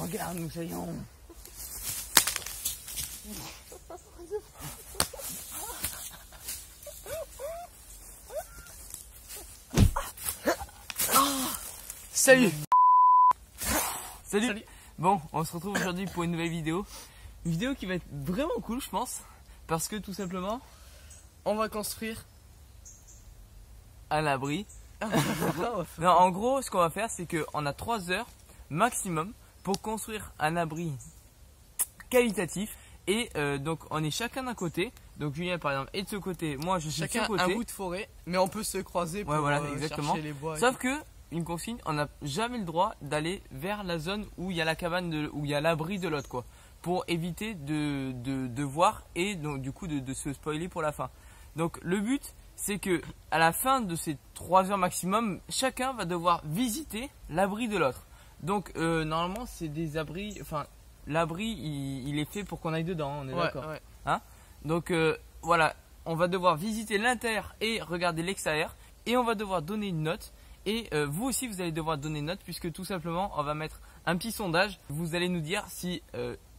regarde, nous soyons. Salut. Salut. Bon, on se retrouve aujourd'hui pour une nouvelle vidéo. Une vidéo qui va être vraiment cool, je pense. Parce que tout simplement, on va construire un abri. Non, en gros, ce qu'on va faire, c'est qu'on a 3 heures maximum pour construire un abri qualitatif. Et donc, on est chacun d'un côté. Donc, Julien, par exemple, est de ce côté. Moi, je suis de ce côté. Chacun un bout de forêt, mais on peut se croiser pour chercher les bois. Sauf que, une consigne, on n'a jamais le droit d'aller vers la zone où il y a la cabane, où il y a l'abri de l'autre, quoi. Pour éviter de voir et donc, du coup de se spoiler pour la fin. Donc, le but, c'est que à la fin de ces 3 heures maximum, chacun va devoir visiter l'abri de l'autre. Donc, normalement, c'est des abris. Enfin, l'abri, il est fait pour qu'on aille dedans, on est d'accord. Ouais. Hein? Donc, voilà, on va devoir visiter l'intérieur et regarder l'extérieur. Et on va devoir donner une note. Et vous aussi, vous allez devoir donner une note, puisque tout simplement, on va mettre un petit sondage. Vous allez nous dire si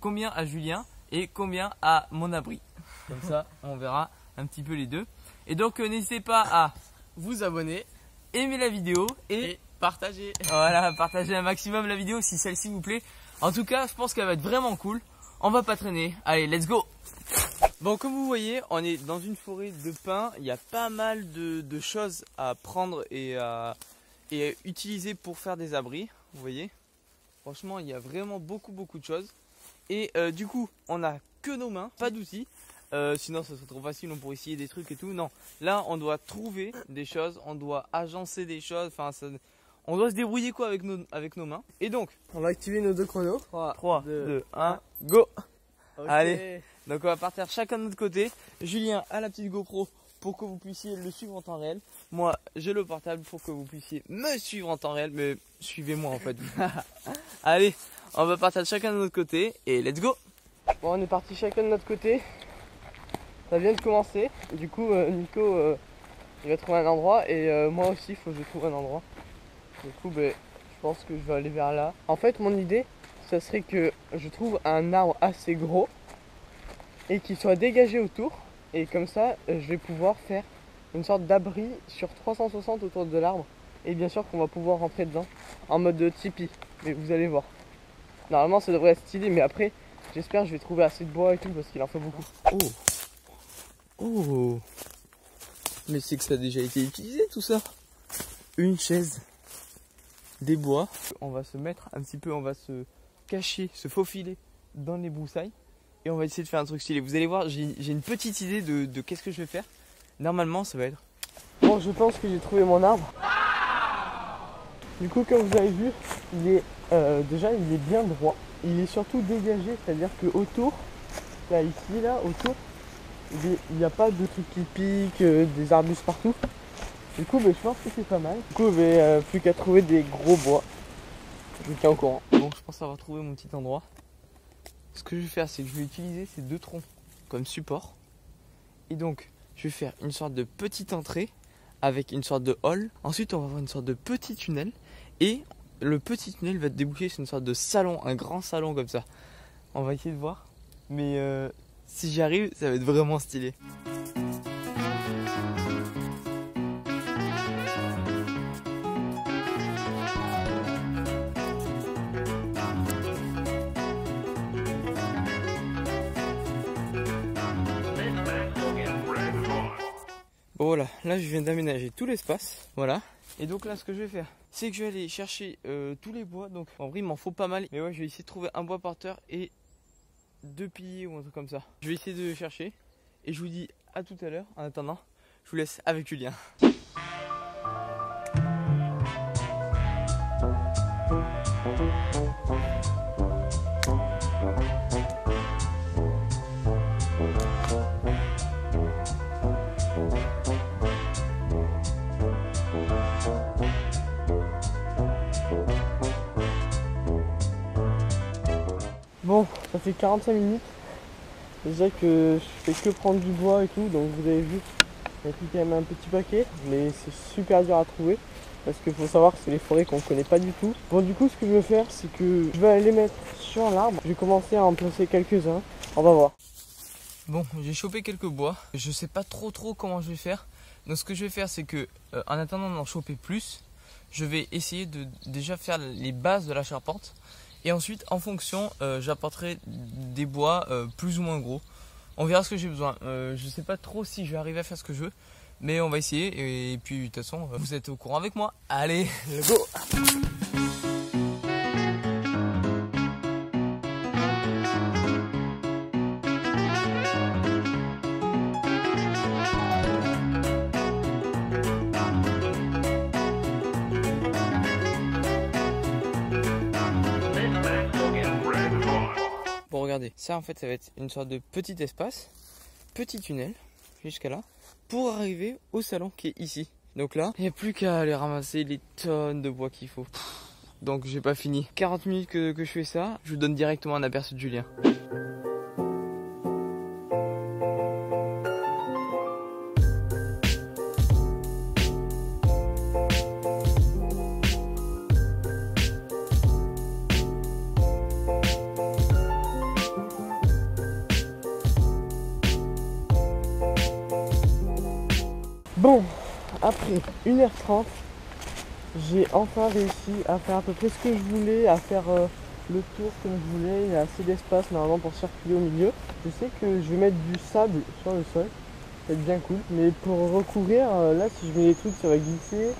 combien à Julien et combien à mon abri. Comme ça, on verra un petit peu les deux. Et donc, n'hésitez pas à vous abonner, aimer la vidéo et partager. Voilà, partagez un maximum la vidéo si celle-ci vous plaît. En tout cas, je pense qu'elle va être vraiment cool. On va pas traîner. Allez, let's go! Bon, comme vous voyez, on est dans une forêt de pins. Il y a pas mal de choses à prendre et à utiliser pour faire des abris. Vous voyez, franchement, il y a vraiment beaucoup de choses. Et du coup, on n'a que nos mains, pas d'outils. Sinon, ça serait trop facile, on pourrait essayer des trucs et tout. Non, là, on doit trouver des choses, on doit agencer des choses. Enfin, on doit se débrouiller quoi avec nos mains. Et donc, on va activer nos 2 chronos. 3, 2, 1, go! Okay. Allez, donc on va partir chacun de notre côté. Julien a la petite GoPro pour que vous puissiez le suivre en temps réel. Moi, j'ai le portable pour que vous puissiez me suivre en temps réel. Mais suivez-moi en fait. Allez, on va partir chacun de notre côté et let's go! Bon, on est parti chacun de notre côté. Ça vient de commencer. Du coup, Nico, il va trouver un endroit. Et moi aussi, il faut que je trouve un endroit. Du coup, je pense que je vais aller vers là. En fait, mon idée, ça serait que je trouve un arbre assez gros et qui soit dégagé autour. Et comme ça, je vais pouvoir faire une sorte d'abri sur 360 autour de l'arbre. Et bien sûr qu'on va pouvoir rentrer dedans en mode tipi. Mais vous allez voir. Normalement, ça devrait être stylé. Mais après, j'espère que je vais trouver assez de bois et tout parce qu'il en faut beaucoup. Oh, mais c'est que ça a déjà été utilisé tout ça. Une chaise, des bois. On va se mettre un petit peu, on va se cacher, se faufiler dans les broussailles et on va essayer de faire un truc stylé. Vous allez voir, j'ai une petite idée de qu'est-ce que je vais faire. Normalement, ça va être... Bon, je pense que j'ai trouvé mon arbre. Du coup, comme vous avez vu, il est déjà il est bien droit. Il est surtout dégagé, c'est-à-dire que autour, là ici, là, autour, il n'y a pas de trucs qui piquent, des arbustes partout. Du coup, je pense que c'est pas mal. Du coup, je vais plus qu'à trouver des gros bois. Je vous tiens au courant. Bon, je pense avoir trouvé mon petit endroit. Ce que je vais faire, c'est que je vais utiliser ces 2 troncs comme support. Et donc, je vais faire une sorte de petite entrée avec une sorte de hall. Ensuite, on va avoir une sorte de petit tunnel. Et le petit tunnel va déboucher sur une sorte de salon, un grand salon comme ça. On va essayer de voir. Mais si j'y arrive, ça va être vraiment stylé. Bon voilà, là je viens d'aménager tout l'espace, voilà. Et donc là ce que je vais faire, c'est que je vais aller chercher tous les bois. Donc en vrai il m'en faut pas mal. Mais ouais, je vais essayer de trouver un bois porteur et 2 piliers ou un truc comme ça. Je vais essayer de chercher et je vous dis à tout à l'heure. En attendant, je vous laisse avec Julien. Bon, ça fait 45 minutes. Déjà que je fais que prendre du bois et tout, donc vous avez vu, il y a tout quand même un petit paquet, mais c'est super dur à trouver. parce qu'il faut savoir que c'est les forêts qu'on connaît pas du tout. Bon, du coup, ce que je vais faire, c'est que je vais aller mettre sur l'arbre. Je vais commencer à en placer quelques-uns. On va voir. Bon, j'ai chopé quelques bois. Je sais pas trop comment je vais faire. Donc ce que je vais faire, c'est que en attendant d'en choper plus, je vais essayer de déjà faire les bases de la charpente. Et ensuite, en fonction, j'apporterai des bois plus ou moins gros. On verra ce que j'ai besoin. Je sais pas trop si je vais arriver à faire ce que je veux. Mais on va essayer. Et puis, de toute façon, vous êtes au courant avec moi. Allez, let's go! Bon, regardez, ça en fait ça va être une sorte de petit espace, petit tunnel jusqu'à là pour arriver au salon qui est ici. Donc là, il n'y a plus qu'à aller ramasser les tonnes de bois qu'il faut. Donc j'ai pas fini. 40 minutes que je fais ça, je vous donne directement un aperçu de Julien. Bon, après 1h30, j'ai enfin réussi à faire à peu près ce que je voulais, à faire le tour comme je voulais. Il y a assez d'espace normalement pour circuler au milieu. Je sais que je vais mettre du sable sur le sol, ça va être bien cool. Mais pour recouvrir, là si je mets les trucs ça va glisser.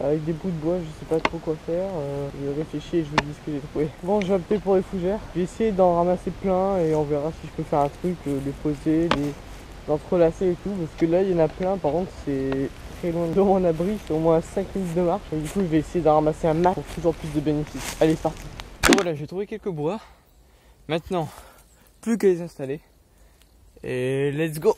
Avec des bouts de bois, je sais pas trop quoi faire. Je vais réfléchir et je vous dis ce que j'ai trouvé. Bon, je vais opter pour les fougères. Je vais essayer d'en ramasser plein et on verra si je peux faire un truc, les poser, d'entrelacer et tout, parce que là il y en a plein. Par contre c'est très loin de mon abri, c'est au moins 5 minutes de marche, et du coup je vais essayer d'en ramasser un max pour toujours plus de bénéfices. Allez, c'est parti. Bon, voilà, j'ai trouvé quelques bois. Maintenant, plus qu'à les installer. Et let's go!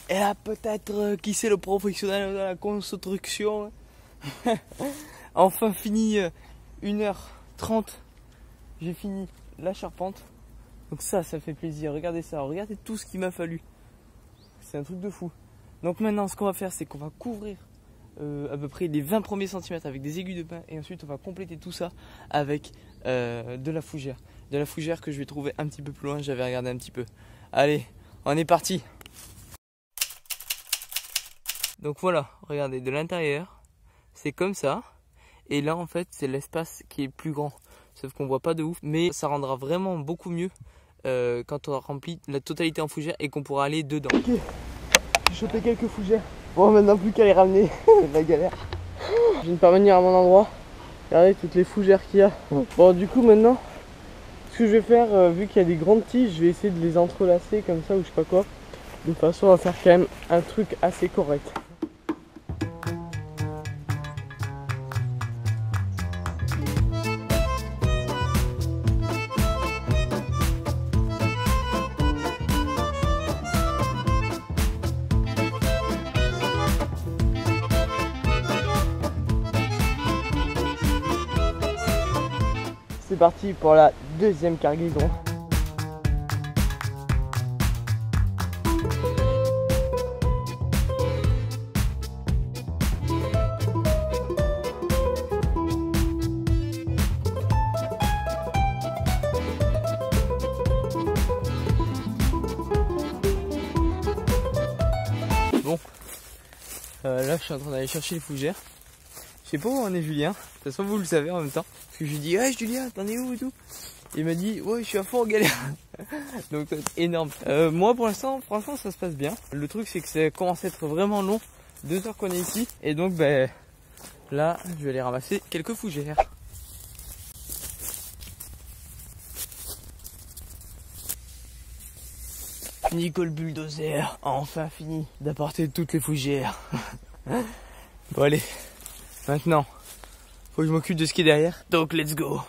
Et là, peut-être qui c'est le professionnel de la construction. Enfin fini 1h30. J'ai fini la charpente. Donc ça fait plaisir. Regardez ça. Regardez tout ce qu'il m'a fallu. C'est un truc de fou. Donc maintenant, ce qu'on va faire, c'est qu'on va couvrir à peu près les 20 premiers centimètres avec des aiguilles de pin. Et ensuite, on va compléter tout ça avec de la fougère. De la fougère que je vais trouver un petit peu plus loin. J'avais regardé un petit peu. Allez, on est parti. Donc voilà, regardez, de l'intérieur, c'est comme ça. Et là, en fait, c'est l'espace qui est plus grand. Sauf qu'on voit pas de ouf. Mais ça rendra vraiment beaucoup mieux quand on aura rempli la totalité en fougère et qu'on pourra aller dedans. Ok, j'ai chopé quelques fougères. Bon, maintenant plus qu'à les ramener. La galère. Je viens de parvenir à mon endroit. Regardez toutes les fougères qu'il y a. Bon, du coup, maintenant, ce que je vais faire, vu qu'il y a des grandes tiges, je vais essayer de les entrelacer comme ça ou je sais pas quoi. De façon à faire quand même un truc assez correct. C'est parti pour la deuxième cargaison. Bon, là je suis en train d'aller chercher les fougères. Je sais pas où en est Julien, de toute façon vous le savez en même temps. Parce que je lui dis, hey Julien, t'en es où et tout. Il m'a dit, ouais je suis à fond en galère. Donc c'est énorme. Moi pour l'instant, franchement ça se passe bien. Le truc c'est que ça commence à être vraiment long, 2 heures qu'on est ici. Et donc ben là je vais aller ramasser quelques fougères. Nico le bulldozer a enfin fini d'apporter toutes les fougères. Bon allez, maintenant, faut que je m'occupe de ce qui est derrière. Donc let's go.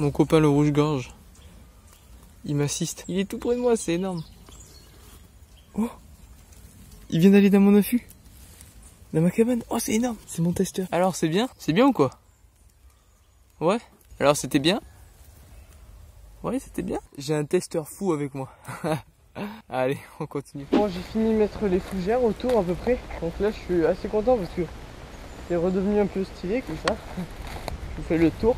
Mon copain le rouge-gorge. Il m'assiste. Il est tout près de moi, c'est énorme. Oh! Il vient d'aller dans mon affût. Dans ma cabane. Oh, c'est énorme. C'est mon testeur. Alors, c'est bien? C'est bien ou quoi? Ouais? Alors, c'était bien? Ouais, c'était bien. J'ai un testeur fou avec moi. Allez, on continue. Bon, j'ai fini de mettre les fougères autour à peu près. Donc là, je suis assez content parce que c'est redevenu un peu stylé comme ça. Je vous fais le tour.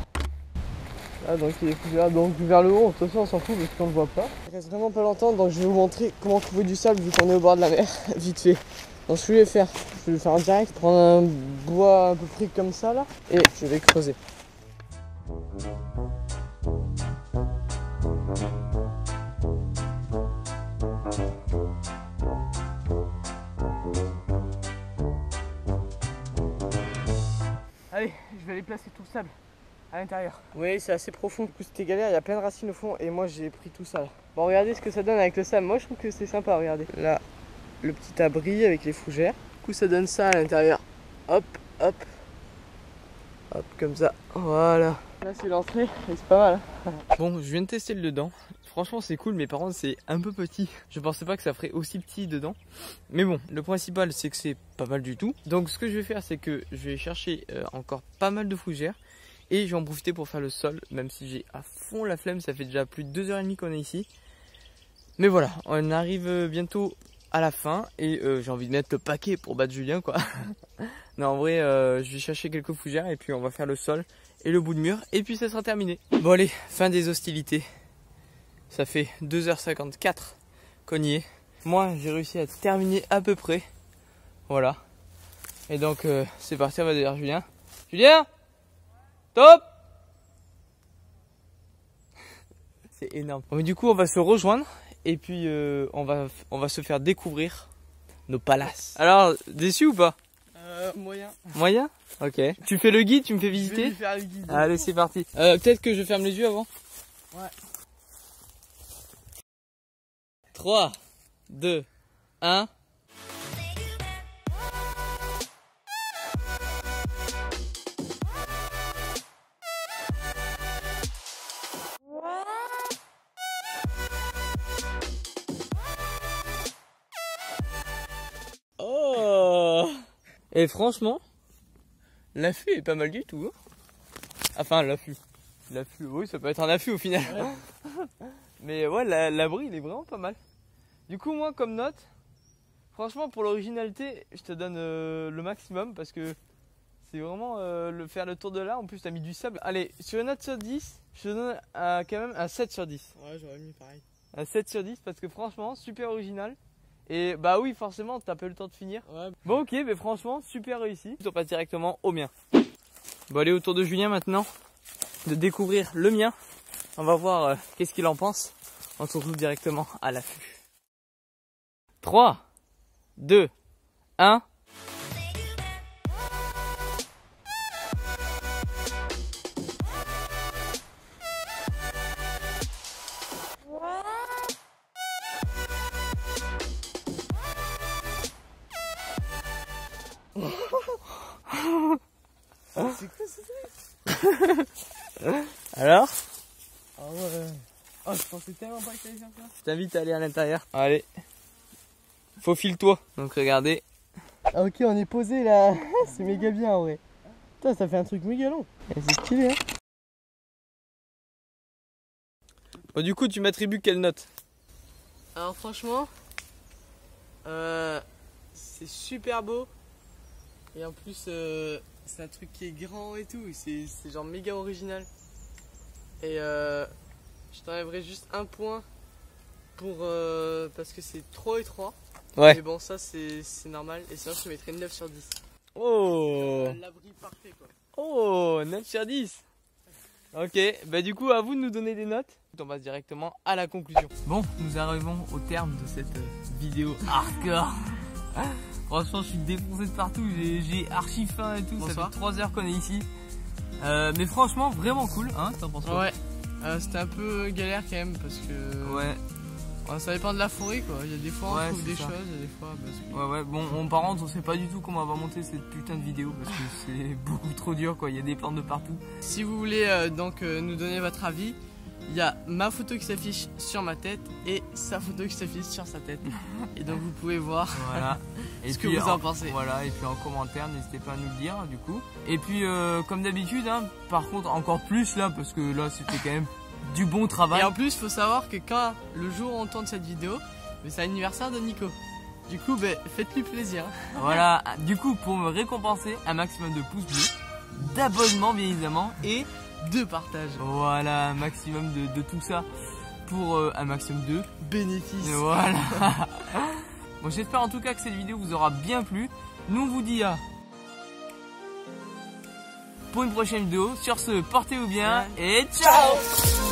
Là, donc il y a les fougères donc vers le haut. De toute façon, on s'en fout parce qu'on ne le voit pas. Il reste vraiment pas longtemps, donc je vais vous montrer comment trouver du sable vu qu'on est au bord de la mer. Vite fait. Donc ce que je vais faire en direct, prendre un bois à peu près comme ça là, et je vais creuser. Allez, je vais aller placer tout le sable à l'intérieur. Oui, c'est assez profond, du coup c'était galère, il y a plein de racines au fond et moi j'ai pris tout ça là. Bon, regardez ce que ça donne avec le sable. Moi je trouve que c'est sympa, regardez. Là, le petit abri avec les fougères. Du coup ça donne ça à l'intérieur. Hop, hop. Hop, comme ça. Voilà. Là c'est l'entrée et c'est pas mal. Hein. Bon, je viens de tester le dedans. Franchement c'est cool, mais par contre c'est un peu petit. Je pensais pas que ça ferait aussi petit dedans. Mais bon, le principal c'est que c'est pas mal du tout. Donc ce que je vais faire, c'est que je vais chercher encore pas mal de fougères. Et je vais en profiter pour faire le sol, même si j'ai à fond la flemme. Ça fait déjà plus de 2h30 qu'on est ici. Mais voilà, on arrive bientôt à la fin. Et j'ai envie de mettre le paquet pour battre Julien quoi. Non, en vrai, je vais chercher quelques fougères et puis on va faire le sol et le bout de mur. Et puis ça sera terminé. Bon allez, fin des hostilités. Ça fait 2h54 qu'on y est. Moi, j'ai réussi à terminer à peu près. Voilà. Et donc, c'est parti, on va derrière Julien. Julien! Top! C'est énorme. Bon, mais du coup, on va se rejoindre. Et puis, on va se faire découvrir nos palaces. Alors, déçu ou pas? Moyen. Moyen? Ok. Tu fais le guide, tu me fais visiter? Je vais lui faire le guide. Allez, c'est parti. Peut-être que je ferme les yeux avant? Ouais. 3, 2, 1. Oh! Et franchement, l'affût est pas mal du tout. Hein, enfin, l'affût. L'affût, oui, ça peut être un affût au final. Ouais. Mais ouais, l'abri, il est vraiment pas mal. Du coup, moi, comme note, franchement, pour l'originalité, je te donne le maximum parce que c'est vraiment faire le tour de là. En plus, t'as mis du sable. Allez, sur une note sur 10, je te donne quand même un 7 sur 10. Ouais, j'aurais mis pareil. Un 7 sur 10 parce que franchement, super original. Et bah oui, forcément, t'as pas eu le temps de finir. Ouais. Bon, ok, mais franchement, super réussi. On passe directement au mien. Bon, allez, au tour de Julien maintenant, de découvrir le mien. On va voir qu'est-ce qu'il en pense. On se retrouve directement à l'affût. 3, 2, 1. C'est quoi ce truc? Alors? Ah ouais. Oh, je pensais tellement pas que t'allais faire ça. Je t'invite à aller à l'intérieur. Allez. Faufile-toi. Donc regardez. Ah ok, on est posé là. C'est méga bien en vrai. Putain, ça fait un truc méga long. C'est stylé hein. Bon, du coup, tu m'attribues quelle note? Alors franchement, c'est super beau. Et en plus, c'est un truc qui est grand et tout. C'est genre méga original. Et je t'enlèverai juste un point pour parce que c'est trop étroit. Ouais. Mais bon, ça c'est normal. Et sinon, je te mettrais 9 sur 10. Oh. L'abri parfait quoi. Oh, 9 sur 10. Ok, bah du coup, à vous de nous donner des notes. On passe directement à la conclusion. Bon, nous arrivons au terme de cette vidéo hardcore. Franchement, je suis défoncé de partout. J'ai archi faim et tout. Bonsoir. Ça fait 3 heures qu'on est ici. Mais franchement, vraiment cool. Hein, t'en penses quoi? Ouais, c'était un peu galère quand même parce que. Ouais. Ouais, ça dépend de la forêt quoi. Il y a des fois on Ouais, trouve des ça. choses, il y a des fois. Ouais, bon, par contre, on sait pas du tout comment on va monter cette putain de vidéo parce que c'est beaucoup trop dur quoi. Il y a des plantes de partout. Si vous voulez nous donner votre avis, il y a ma photo qui s'affiche sur ma tête et sa photo qui s'affiche sur sa tête. Et donc vous pouvez voir Voilà. Et ce que vous en pensez. Voilà, et puis en commentaire, n'hésitez pas à nous le dire du coup. Et puis comme d'habitude, hein, par contre encore plus là, parce que là c'était quand même du bon travail. Et en plus, faut savoir que quand le jour où on tourne cette vidéo, c'est l'anniversaire de Nico. Du coup, faites-lui plaisir. Voilà, du coup pour me récompenser, un maximum de pouces bleus, d'abonnements bien évidemment, et De partage. voilà, un maximum de tout ça pour un maximum de Bénéfice. voilà. Bon, j'espère en tout cas que cette vidéo vous aura bien plu. Nous on vous dit à pour une prochaine vidéo. Sur ce, portez-vous bien et ciao.